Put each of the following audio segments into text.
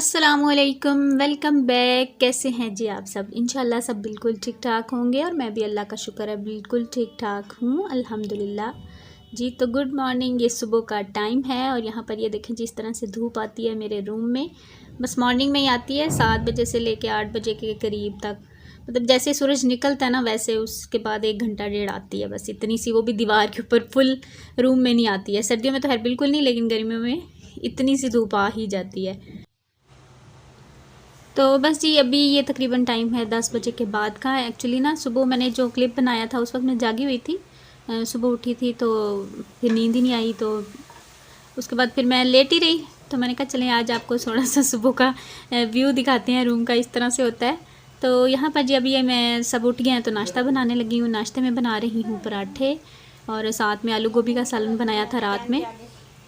अस्सलामुअलैकुम, welcome back. कैसे हैं जी आप सब? इंशाल्लाह सब बिल्कुल ठीक ठाक होंगे और मैं भी अल्लाह का शुक्र है बिल्कुल ठीक ठाक हूँ अल्हम्दुलिल्लाह जी। तो गुड मॉर्निंग, ये सुबह का टाइम है और यहाँ पर ये देखें जिस तरह से धूप आती है मेरे रूम में। बस मॉर्निंग में ही आती है 7 बजे से लेके 8 बजे के करीब तक। मतलब जैसे सूरज निकलता है ना वैसे उसके बाद 1 घंटा डेढ़ आती है, बस इतनी सी, वो भी दीवार के ऊपर, फुल रूम में नहीं आती है। सर्दियों में तो खैर बिल्कुल नहीं, लेकिन गर्मियों में इतनी सी धूप आ ही जाती है। तो बस जी अभी ये तकरीबन टाइम है 10 बजे के बाद का। एक्चुअली ना सुबह मैंने जो क्लिप बनाया था उस वक्त मैं जागी हुई थी, सुबह उठी थी तो फिर नींद ही नहीं आई, तो उसके बाद फिर मैं लेट ही रही। तो मैंने कहा चलें आज आपको थोड़ा सा सुबह का व्यू दिखाते हैं रूम का, इस तरह से होता है। तो यहाँ पर जी अभी मैं सब उठ गए हैं तो नाश्ता बनाने लगी हूँ। नाश्ते में बना रही हूँ पराठे और साथ में आलू गोभी का सालन बनाया था रात में।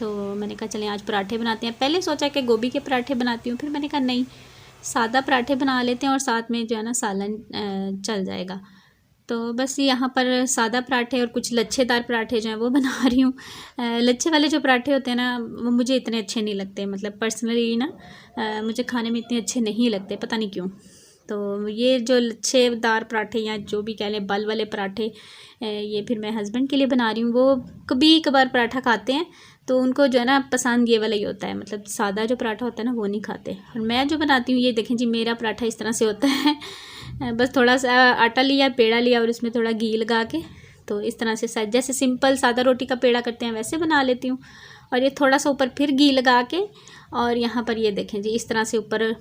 तो मैंने कहा चलें आज पराठे बनाते हैं। पहले सोचा कि गोभी के पराठे बनाती हूँ, फिर मैंने कहा नहीं, सादा पराठे बना लेते हैं और साथ में जो है ना सालन चल जाएगा। तो बस यहाँ पर सादा पराठे और कुछ लच्छेदार पराठे जो हैं वो बना रही हूँ। लच्छे वाले जो पराठे होते हैं ना वो मुझे इतने अच्छे नहीं लगते, मतलब पर्सनली ना मुझे खाने में इतने अच्छे नहीं लगते, पता नहीं क्यों। तो ये जो लच्छेदार पराठे या जो भी कह लें बल वाले पराठे, ये फिर मैं हस्बैंड के लिए बना रही हूँ। वो कभी कभार पराठा खाते हैं तो उनको जो है ना पसंद ये वाला ही होता है, मतलब सादा जो पराठा होता है ना वो नहीं खाते। और मैं जो बनाती हूँ ये देखें जी, मेरा पराठा इस तरह से होता है। बस थोड़ा सा आटा लिया, पेड़ा लिया और उसमें थोड़ा घी लगा के, तो इस तरह से जैसे सिंपल सादा रोटी का पेड़ा करते हैं वैसे बना लेती हूँ। और ये थोड़ा सा ऊपर फिर घी लगा के और यहाँ पर ये देखें जी इस तरह से ऊपर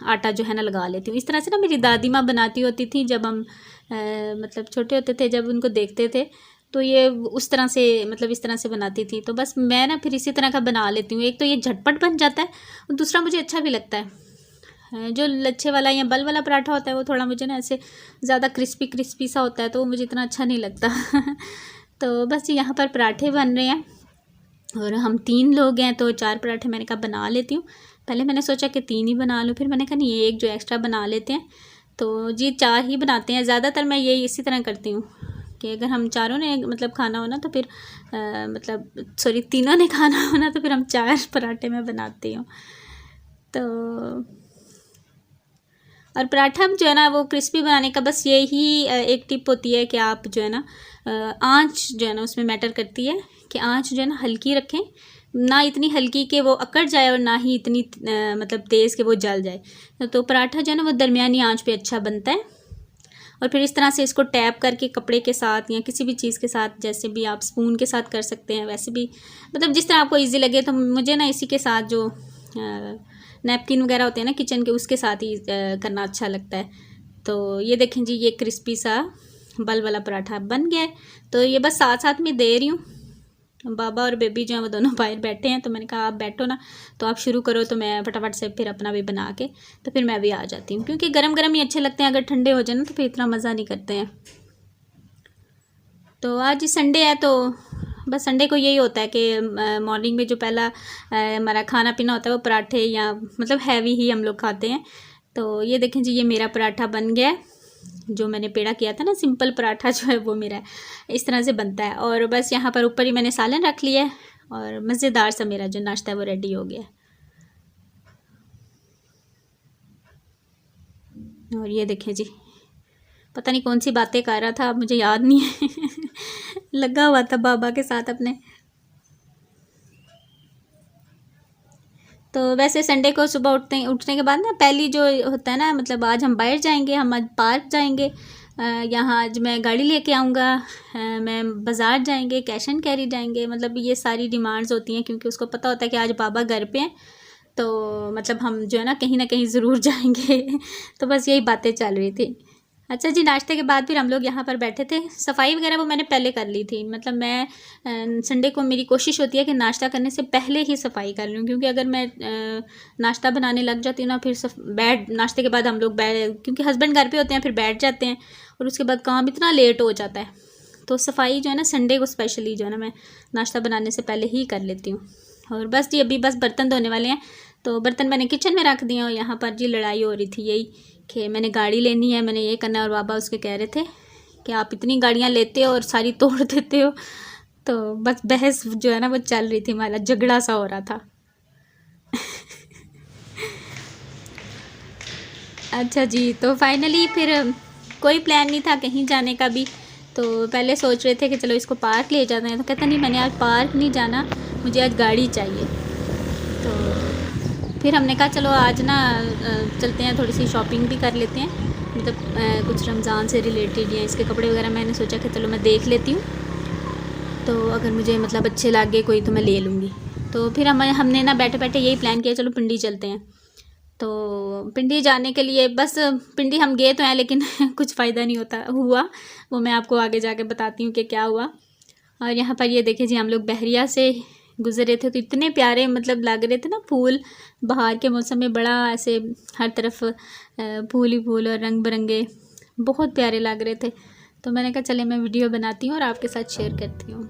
आटा जो है ना लगा लेती हूँ। इस तरह से ना मेरी दादी माँ बनाती होती थी जब हम मतलब छोटे होते थे, जब उनको देखते थे तो ये उस तरह से, मतलब इस तरह से बनाती थी। तो बस मैं ना फिर इसी तरह का बना लेती हूँ। एक तो ये झटपट बन जाता है और दूसरा मुझे अच्छा भी लगता है। जो लच्छे वाला या बल वाला पराठा होता है वो थोड़ा मुझे ना ऐसे ज़्यादा क्रिस्पी क्रिस्पी सा होता है, तो वो मुझे इतना अच्छा नहीं लगता। तो बस यहाँ पर पराठे बन रहे हैं और हम 3 लोग हैं तो 4 पराठे मैंने कहा बना लेती हूँ। पहले मैंने सोचा कि 3 ही बना लूँ, फिर मैंने कहा नहीं एक जो एक्स्ट्रा बना लेते हैं। तो जी 4 ही बनाते हैं। ज़्यादातर मैं ये इसी तरह करती हूँ कि अगर हम चारों ने मतलब खाना हो ना तो फिर मतलब सॉरी तीनों ने खाना हो ना तो फिर हम 4 पराठे मैं बनाती हूँ। तो और पराठा जो है ना वो क्रिस्पी बनाने का बस यही एक टिप होती है कि आप जो है ना आँच जो है ना उसमें मैटर करती है कि आँच जो है ना हल्की रखें, ना इतनी हल्की कि वो अकड़ जाए और ना ही इतनी मतलब तेज़ कि वो जल जाए। तो पराठा जो है ना वो दरमियानी आँच पे अच्छा बनता है। और फिर इस तरह से इसको टैप करके कपड़े के साथ या किसी भी चीज़ के साथ, जैसे भी आप स्पून के साथ कर सकते हैं वैसे भी, मतलब जिस तरह आपको इजी लगे। तो मुझे ना इसी के साथ जो नैपकिन वगैरह होते हैं ना किचन के, उसके साथ ही करना अच्छा लगता है। तो ये देखें जी ये क्रिस्पी सा बल वाला पराठा बन गया है। तो ये बस साथ साथ में दे रही हूँ। बाबा और बेबी जो हैं वो दोनों बाहर बैठे हैं, तो मैंने कहा आप बैठो ना, तो आप शुरू करो तो मैं फटाफट से फिर अपना भी बना के तो फिर मैं भी आ जाती हूँ, क्योंकि गरम गरम ही अच्छे लगते हैं। अगर ठंडे हो जाए ना तो फिर इतना मज़ा नहीं करते हैं। तो आज संडे है तो बस संडे को यही होता है कि मॉर्निंग में जो पहला हमारा खाना पीना होता है वो पराठे या मतलब हैवी ही हम लोग खाते हैं। तो ये देखें जी ये मेरा पराठा बन गया है। जो मैंने पेड़ा किया था ना सिंपल पराठा जो है वो मेरा इस तरह से बनता है। और बस यहाँ पर ऊपर ही मैंने सालन रख लिया है और मज़ेदार सा मेरा जो नाश्ता है वो रेडी हो गया। और ये देखें जी पता नहीं कौन सी बातें कर रहा था, अब मुझे याद नहीं है। लगा हुआ था बाबा के साथ अपने। तो वैसे संडे को सुबह उठने के बाद ना पहली जो होता है ना, मतलब आज हम बाहर जाएंगे, हम आज पार्क जाएंगे, यहाँ आज मैं गाड़ी लेके आऊँगा, मैं बाज़ार जाएंगे, कैश एंड कैरी जाएंगे, मतलब ये सारी डिमांड्स होती हैं क्योंकि उसको पता होता है कि आज बाबा घर पे हैं तो मतलब हम जो है ना कहीं ज़रूर जाएंगे। तो बस यही बातें चल रही थी। अच्छा जी नाश्ते के बाद फिर हम लोग यहाँ पर बैठे थे। सफाई वगैरह वो मैंने पहले कर ली थी, मतलब मैं संडे को मेरी कोशिश होती है कि नाश्ता करने से पहले ही सफाई कर लूँ, क्योंकि अगर मैं नाश्ता बनाने लग जाती हूँ ना फिर नाश्ते के बाद हम लोग क्योंकि हस्बैंड घर पे होते हैं फिर बैठ जाते हैं और उसके बाद काम इतना लेट हो जाता है। तो सफाई जो है ना संडे को स्पेशली जो है ना मैं नाश्ता बनाने से पहले ही कर लेती हूँ। और बस जी अभी बस बर्तन धोने वाले हैं, तो बर्तन मैंने किचन में रख दिए और यहाँ पर जी लड़ाई हो रही थी यही कि मैंने गाड़ी लेनी है, मैंने ये करना है, और बाबा उसके कह रहे थे कि आप इतनी गाड़ियाँ लेते हो और सारी तोड़ देते हो। तो बस बहस जो है ना वो चल रही थी, हमारा झगड़ा सा हो रहा था। अच्छा जी, तो फाइनली फिर कोई प्लान नहीं था कहीं जाने का भी। तो पहले सोच रहे थे कि चलो इसको पार्क ले जाते हैं, तो कहता नहीं मैंने आज पार्क नहीं जाना, मुझे आज गाड़ी चाहिए। तो फिर हमने कहा चलो आज ना चलते हैं, थोड़ी सी शॉपिंग भी कर लेते हैं, मतलब कुछ रमज़ान से रिलेटेड या इसके कपड़े वगैरह मैंने सोचा कि चलो मैं देख लेती हूँ, तो अगर मुझे मतलब अच्छे लगे कोई तो मैं ले लूँगी। तो फिर हमने ना बैठे बैठे यही प्लान किया चलो पिंडी चलते हैं। तो पिंडी जाने के लिए बस पिंडी हम गए तो हैं, लेकिन कुछ फ़ायदा नहीं हुआ, वो मैं आपको आगे जाके बताती हूँ कि क्या हुआ। और यहाँ पर ये देखिए जी, हम लोग बहरिया से गुज़र रहे थे, तो इतने प्यारे मतलब लग रहे थे ना फूल, बाहर के मौसम में बड़ा ऐसे हर तरफ फूल ही फूल और रंग बिरंगे बहुत प्यारे लग रहे थे। तो मैंने कहा चले मैं वीडियो बनाती हूँ और आपके साथ शेयर करती हूँ।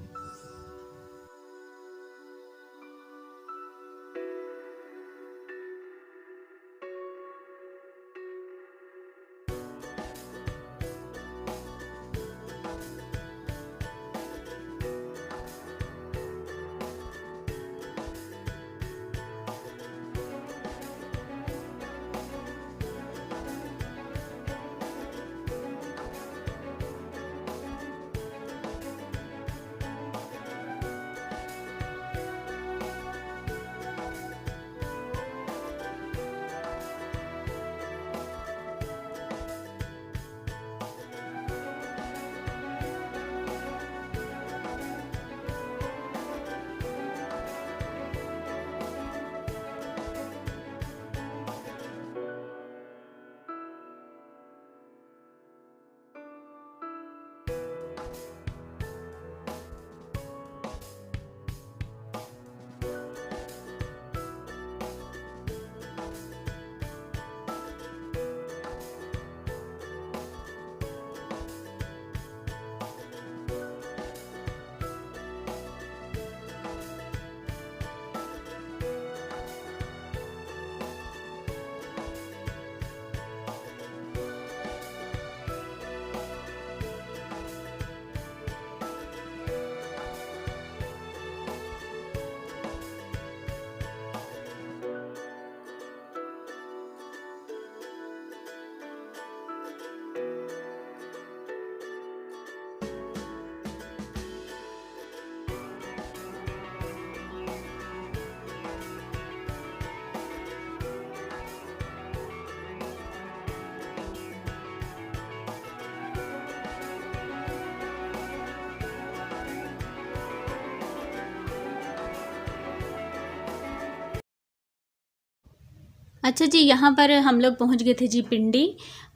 अच्छा जी, यहाँ पर हम लोग पहुँच गए थे जी पिंडी।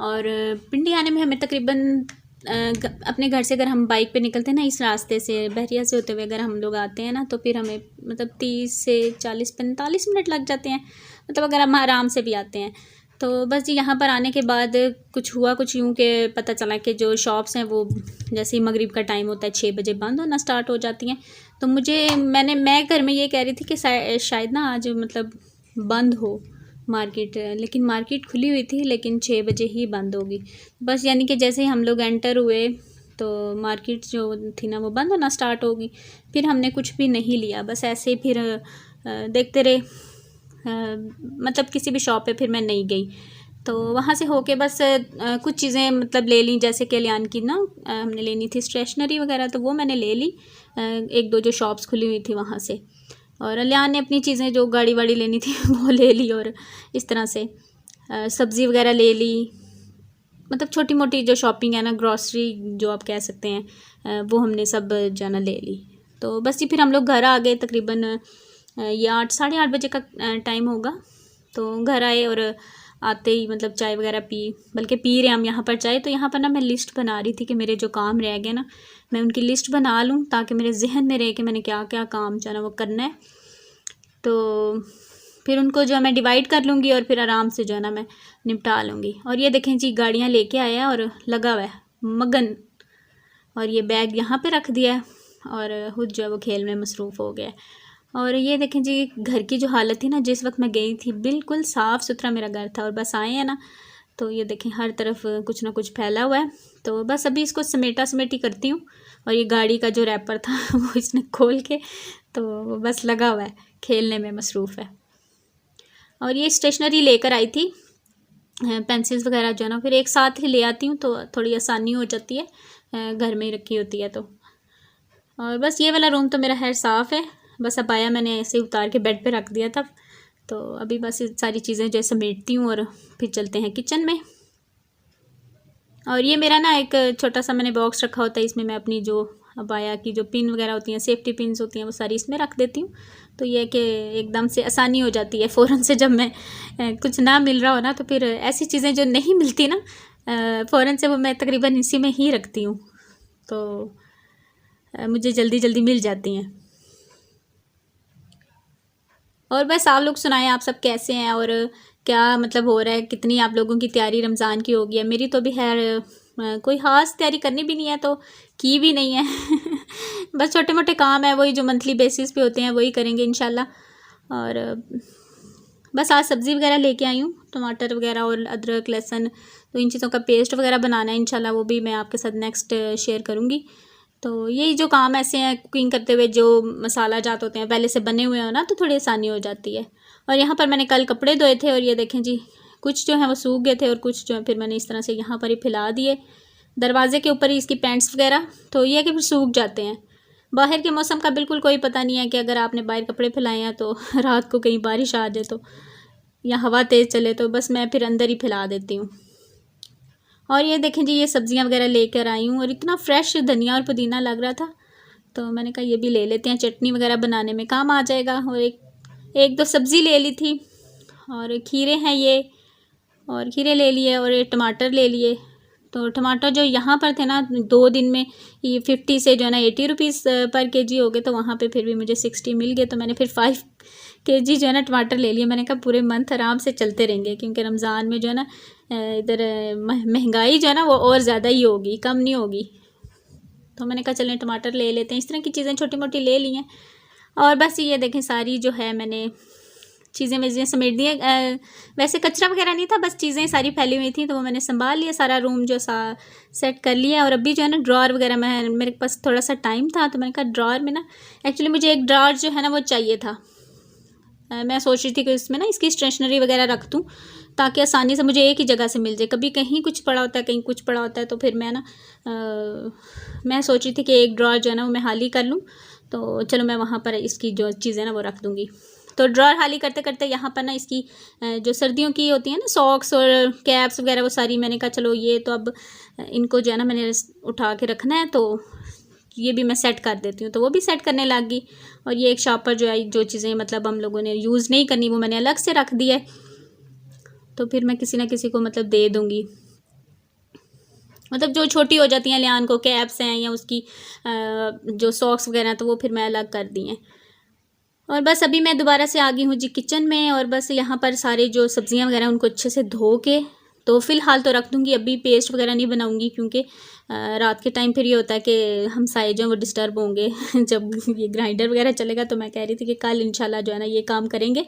और पिंडी आने में हमें तकरीबन अपने घर से अगर हम बाइक पे निकलते हैं ना, इस रास्ते से बहरिया से होते हुए अगर हम लोग आते हैं ना, तो फिर हमें मतलब 30 से 40-45 मिनट लग जाते हैं, मतलब अगर हम आराम से भी आते हैं। तो बस जी यहाँ पर आने के बाद कुछ हुआ कुछ यूँ कि पता चला कि जो शॉप्स हैं वो जैसे ही मगरिब का टाइम होता है 6 बजे बंद होना स्टार्ट हो जाती हैं। तो मैं घर में ये कह रही थी कि शायद ना आज मतलब बंद हो मार्केट, लेकिन मार्केट खुली हुई थी लेकिन 6 बजे ही बंद होगी। बस यानी कि जैसे ही हम लोग एंटर हुए तो मार्केट जो थी ना वो बंद होना स्टार्ट होगी। फिर हमने कुछ भी नहीं लिया, बस ऐसे ही फिर देखते रहे, मतलब किसी भी शॉप पे फिर मैं नहीं गई। तो वहाँ से होके बस कुछ चीज़ें मतलब ले ली, जैसे कि लियान की ना हमने लेनी थी स्टेशनरी वगैरह, तो वो मैंने ले ली, एक दो जो शॉप्स खुली हुई थी वहाँ से। और लियान ने अपनी चीज़ें जो गाड़ी वाड़ी लेनी थी वो ले ली, और इस तरह से सब्ज़ी वगैरह ले ली, मतलब छोटी मोटी जो शॉपिंग है ना, ग्रॉसरी जो आप कह सकते हैं, वो हमने सब जाना ले ली। तो बस ही फिर हम लोग घर आ गए, तकरीबन ये 8 साढ़े 8 बजे का टाइम होगा। तो घर आए और आते ही मतलब चाय वगैरह पी, बल्कि पी रहे हम यहाँ पर चाय। तो यहाँ पर ना मैं लिस्ट बना रही थी कि मेरे जो काम रह गए ना, मैं उनकी लिस्ट बना लूँ ताकि मेरे जहन में रहे कि मैंने क्या क्या काम जो है ना वो करना है। तो फिर उनको जो है मैं डिवाइड कर लूँगी और फिर आराम से जो है ना मैं निपटा लूँगी। और ये देखें जी, गाड़ियाँ लेके आया है और लगा हुआ है मगन, और ये बैग यहाँ पे रख दिया है और खुद जो है वो खेल में मसरूफ़ हो गया है। और ये देखें जी, घर की जो हालत थी ना जिस वक्त मैं गई थी, बिल्कुल साफ़ सुथरा मेरा घर था, और बस आए हैं ना तो ये देखें हर तरफ कुछ ना कुछ फैला हुआ है। तो बस अभी इसको समेटी करती हूँ। और ये गाड़ी का जो रैपर था वो इसने खोल के, तो बस लगा हुआ है खेलने में मसरूफ़ है। और ये स्टेशनरी लेकर आई थी, पेंसिल्स वगैरह जो है ना फिर एक साथ ही ले आती हूँ, तो थोड़ी आसानी हो जाती है, घर में ही रखी होती है तो। और बस ये वाला रूम तो मेरा खैर साफ़ है, बस अब आया मैंने ऐसे उतार के बेड पे रख दिया था। तो अभी बस ये सारी चीज़ें जो समेटती हूँ और फिर चलते हैं किचन में। और ये मेरा ना एक छोटा सा मैंने बॉक्स रखा होता है, इसमें मैं अपनी जो अबाया की जो पिन वगैरह होती हैं, सेफ्टी पिन्स होती हैं, वो सारी इसमें रख देती हूँ। तो ये कि एकदम से आसानी हो जाती है फ़ौरन से, जब मैं कुछ ना मिल रहा हो ना, तो फिर ऐसी चीज़ें जो नहीं मिलती ना फ़ौरन से, वो मैं तकरीबन इसी में ही रखती हूँ, तो मुझे जल्दी जल्दी मिल जाती हैं। और बस आप लोग सुनाएं, आप सब कैसे हैं और क्या मतलब हो रहा है, कितनी आप लोगों की तैयारी रमज़ान की होगी है। मेरी तो भी खैर कोई ख़ास तैयारी करनी भी नहीं है, तो की भी नहीं है बस छोटे मोटे काम है, वही जो मंथली बेसिस पे होते हैं वही करेंगे इंशाल्लाह। और बस आज सब्ज़ी वगैरह लेके आई हूँ, टमाटर वगैरह और अदरक लहसुन, तो इन चीज़ों का पेस्ट वगैरह बनाना है इंशाल्लाह, वो भी मैं आपके साथ नेक्स्ट शेयर करूँगी। तो यही जो काम ऐसे हैं कुकिंग करते हुए, जो मसाला जात होते हैं पहले से बने हुए हो ना, तो थोड़ी आसानी हो जाती है। और यहाँ पर मैंने कल कपड़े धोए थे, और ये देखें जी, कुछ जो है वो सूख गए थे और कुछ जो है फिर मैंने इस तरह से यहाँ पर ही फैला दिए, दरवाजे के ऊपर ही इसकी पैंट्स वगैरह, तो ये कि फिर सूख जाते हैं। बाहर के मौसम का बिल्कुल कोई पता नहीं है कि अगर आपने बाहर कपड़े फैलाए हैं तो रात को कहीं बारिश आ जाए तो, या हवा तेज़ चले, तो बस मैं फिर अंदर ही फैला देती हूँ। और ये देखें जी, ये सब्ज़ियाँ वगैरह लेकर आई हूँ, और इतना फ्रेश धनिया और पुदीना लग रहा था, तो मैंने कहा ये भी ले लेते हैं, चटनी वगैरह बनाने में काम आ जाएगा। और एक दो सब्ज़ी ले ली थी, और खीरे हैं ये, और खीरे ले लिए, और ये टमाटर ले लिए। तो टमाटर जो यहाँ पर थे ना, 2 दिन में ये 50 से जो है ना 80 रुपीज़ पर केजी हो गए, तो वहाँ पे फिर भी मुझे 60 मिल गए, तो मैंने फिर 5 केजी जो है ना टमाटर ले लिए। मैंने कहा पूरे मंथ आराम से चलते रहेंगे, क्योंकि रमज़ान में जो है ना इधर महंगाई जो है ना वो और ज़्यादा ही होगी, कम नहीं होगी। तो मैंने कहा चलें टमाटर ले लेते हैं, इस तरह की चीज़ें छोटी मोटी ले ली हैं। और बस ये देखें, सारी जो है मैंने चीज़ें वेज़ें समेट दी हैं। वैसे कचरा वगैरह नहीं था, बस चीज़ें सारी फैली हुई थी, तो वो मैंने संभाल लिया, सारा रूम जो सेट कर लिया। और अभी जो है ना ड्रॉर वगैरह में मेरे पास थोड़ा सा टाइम था, तो मैंने कहा ड्रॉर में ना, एक्चुअली मुझे एक ड्रॉर जो है ना वो चाहिए था। मैं सोच रही थी कि इसमें ना इसकी स्टेशनरी वगैरह रख दूँ, ताकि आसानी से मुझे एक ही जगह से मिल जाए। कभी कहीं कुछ पड़ा होता है, कहीं कुछ पड़ा होता है, तो फिर मैं ना मैं सोच रही थी कि एक ड्रॉर जो है ना वो मैं खाली कर लूँ, तो चलो मैं वहाँ पर इसकी जो चीज़ें ना वो रख दूँगी। तो ड्रॉर खाली करते करते यहाँ पर ना इसकी जो सर्दियों की होती है ना सॉक्स और कैप्स वगैरह, वो सारी मैंने कहा चलो ये तो अब इनको जो है ना मैंने उठा के रखना है, तो ये भी मैं सेट कर देती हूँ। तो वो भी सेट करने लग गई। और ये एक शॉपर जो है, जो चीज़ें मतलब हम लोगों ने यूज़ नहीं करनी, वो मैंने अलग से रख दी है, तो फिर मैं किसी ना किसी को मतलब दे दूँगी। मतलब जो छोटी हो जाती हैं लियान को, कैप्स हैं या उसकी जो सॉक्स वगैरह, तो वो फिर मैं अलग कर दी हैं। और बस अभी मैं दोबारा से आ गई हूँ जी किचन में, और बस यहाँ पर सारे जो सब्ज़ियाँ वगैरह उनको अच्छे से धो के तो फ़िलहाल तो रख दूँगी। अभी पेस्ट वगैरह नहीं बनाऊँगी, क्योंकि रात के टाइम फिर ये होता है कि हमसाए जो वो डिस्टर्ब होंगे जब ये ग्राइंडर वगैरह चलेगा। तो मैं कह रही थी कि कल इंशाल्लाह जो है ना ये काम करेंगे,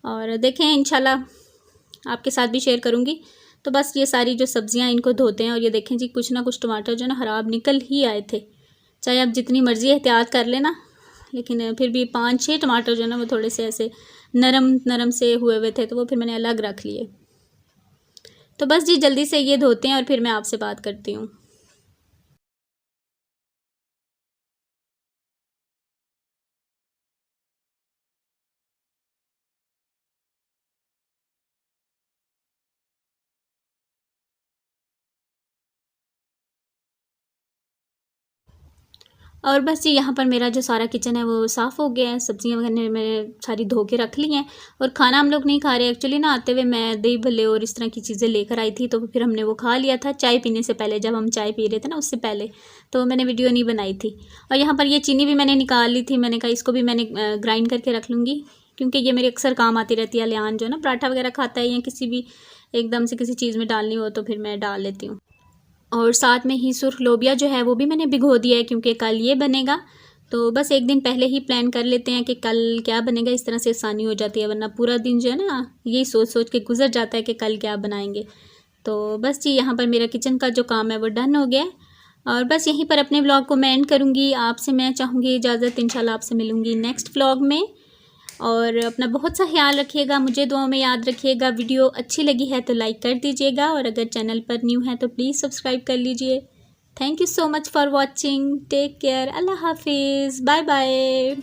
और देखें इंशाल्लाह आपके साथ भी शेयर करूँगी। तो बस ये सारी जो सब्ज़ियाँ इनको धोते हैं, और ये देखें जी कुछ ना कुछ टमाटर जो है ना ख़राब निकल ही आए थे। चाहे आप जितनी मर्ज़ी एहतियात कर लेना, लेकिन फिर भी 5-6 टमाटर जो है ना वो थोड़े से ऐसे नरम नरम से हुए थे, तो वो फिर मैंने अलग रख लिए। तो बस जी जल्दी से ये धोते हैं और फिर मैं आपसे बात करती हूँ। और बस जी यहाँ पर मेरा जो सारा किचन है वो साफ़ हो गया है, सब्ज़ियाँ वगैरह मैंने सारी धो के रख ली हैं। और खाना हम लोग नहीं खा रहे एक्चुअली ना, आते हुए मैं दही भल्ले और इस तरह की चीज़ें लेकर आई थी, तो फिर हमने वो खा लिया था चाय पीने से पहले, जब हम चाय पी रहे थे ना उससे पहले, तो मैंने वीडियो नहीं बनाई थी। और यहाँ पर ये चीनी भी मैंने निकाल ली थी, मैंने कहा इसको भी मैंने ग्राइंड करके रख लूँगी, क्योंकि ये मेरे अक्सर काम आती रहती है। लियान जो है ना पराठा वगैरह खाता है, या किसी भी एकदम से किसी चीज़ में डालनी हो तो फिर मैं डाल लेती हूँ। और साथ में ही सुर्ख लोबिया जो है वो भी मैंने भिगो दिया है, क्योंकि कल ये बनेगा। तो बस एक दिन पहले ही प्लान कर लेते हैं कि कल क्या बनेगा, इस तरह से आसानी हो जाती है, वरना पूरा दिन जो है ना यही सोच सोच के गुजर जाता है कि कल क्या बनाएंगे। तो बस जी यहाँ पर मेरा किचन का जो काम है वो डन हो गया है, और बस यहीं पर अपने व्लॉग को मैं एंड करूँगी। आपसे मैं चाहूँगी इजाज़त, इंशाल्लाह आपसे मिलूँगी नेक्स्ट व्लॉग में। और अपना बहुत सा ख्याल रखिएगा, मुझे दुआओं में याद रखिएगा। वीडियो अच्छी लगी है तो लाइक कर दीजिएगा और अगर चैनल पर न्यू है तो प्लीज़ सब्सक्राइब कर लीजिए। Thank you so much for watching. Take care. अल्लाह हाफिज़। Bye bye.